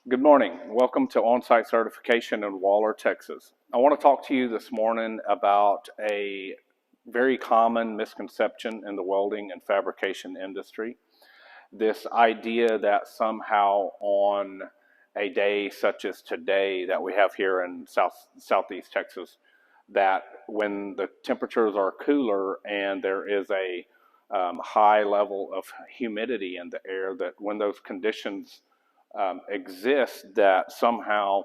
Good morning. Welcome to On-Site Certification in Waller, Texas. I want to talk to you this morning about a very common misconception in the welding and fabrication industry. This idea that somehow on a day such as today that we have here in Southeast Texas, that when the temperatures are cooler and there is a high level of humidity in the air, that when those conditions exist, that somehow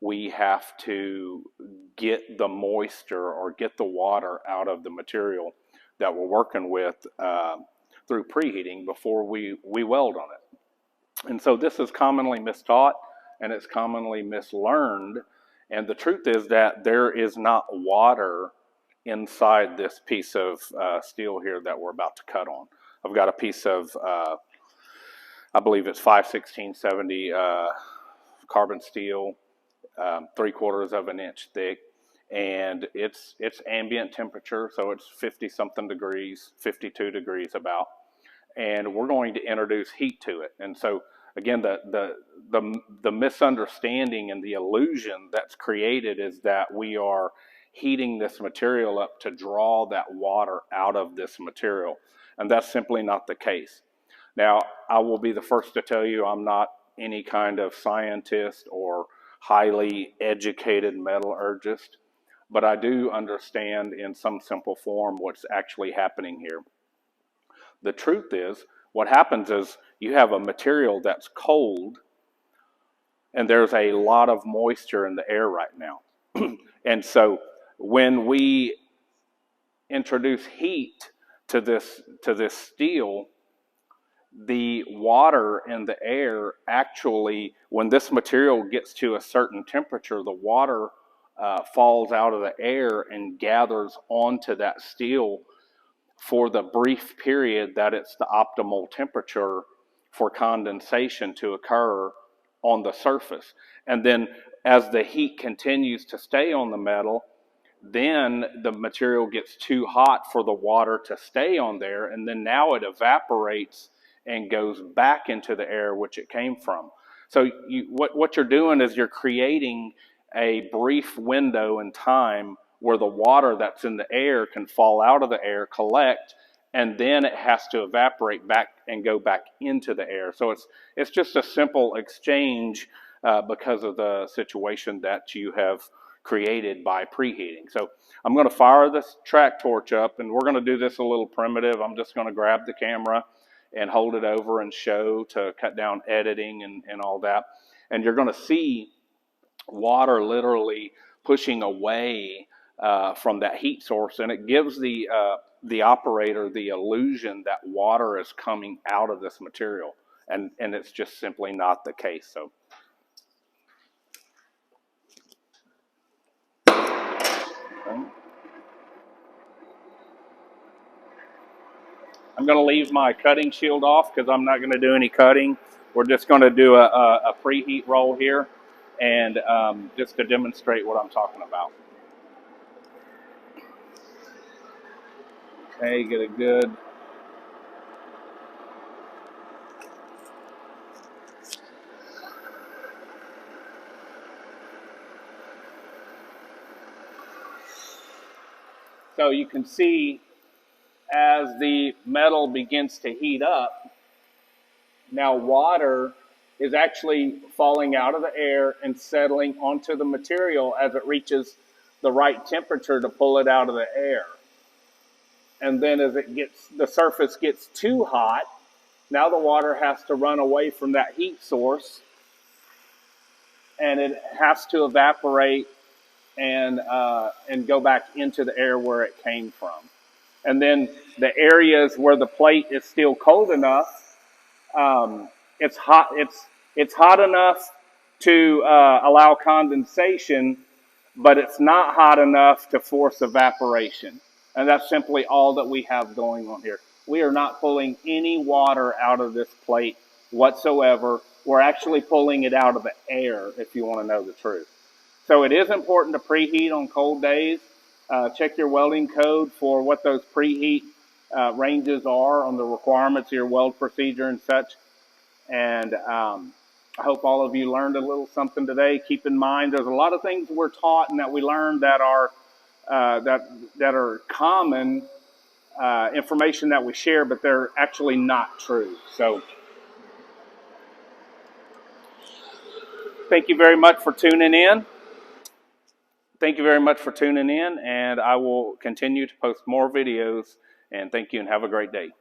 we have to get the moisture or get the water out of the material that we're working with through preheating before we weld on it. And so this is commonly mistaught and it's commonly mislearned. And the truth is that there is not water inside this piece of steel here that we're about to cut on. I've got a piece of I believe it's 5/16/70 carbon steel, 3/4 of an inch thick, and it's ambient temperature, so it's 50 something degrees, 52 degrees about, and we're going to introduce heat to it. And so again, the misunderstanding and the illusion that's created is that we are heating this material up to draw that water out of this material, and that's simply not the case. Now, I will be the first to tell you I'm not any kind of scientist or highly educated metallurgist, but I do understand in some simple form what's actually happening here. The truth is, what happens is you have a material that's cold and there's a lot of moisture in the air right now. And so when we introduce heat to this steel, the water in the air actually, when this material gets to a certain temperature, the water falls out of the air and gathers onto that steel for the brief period that it's the optimal temperature for condensation to occur on the surface. And then as the heat continues to stay on the metal, then the material gets too hot for the water to stay on there, and then now it evaporates and goes back into the air which it came from. So what you're doing is you're creating a brief window in time where the water that's in the air can fall out of the air, collect, and then it has to evaporate back and go back into the air. So it's just a simple exchange because of the situation that you have created by preheating. So I'm going to fire this track torch up, and we're going to do this a little primitive. I'm just going to grab the camera and hold it over and show to cut down editing and all that. And you're going to see water literally pushing away from that heat source, and it gives the operator the illusion that water is coming out of this material, and it's just simply not the case. So okay. I'm going to leave my cutting shield off because I'm not going to do any cutting. We're just going to do a preheat roll here, and just to demonstrate what I'm talking about. Okay, get a good so you can see as the metal begins to heat up, now water is actually falling out of the air and settling onto the material as it reaches the right temperature to pull it out of the air. And then as the surface gets too hot, now the water has to run away from that heat source, and it has to evaporate and go back into the air where it came from. And then the areas where the plate is still cold enough, it's hot. It's hot enough to allow condensation, but it's not hot enough to force evaporation. And that's simply all that we have going on here. We are not pulling any water out of this plate whatsoever. We're actually pulling it out of the air, if you want to know the truth. So it is important to preheat on cold days. Check your welding code for what those preheat ranges are on the requirements of your weld procedure and such. And I hope all of you learned a little something today. Keep in mind, there's a lot of things we're taught and that we learn that are that are common information that we share, but they're actually not true. So, thank you very much for tuning in. Thank you very much for tuning in, and I will continue to post more videos. And thank you, and have a great day.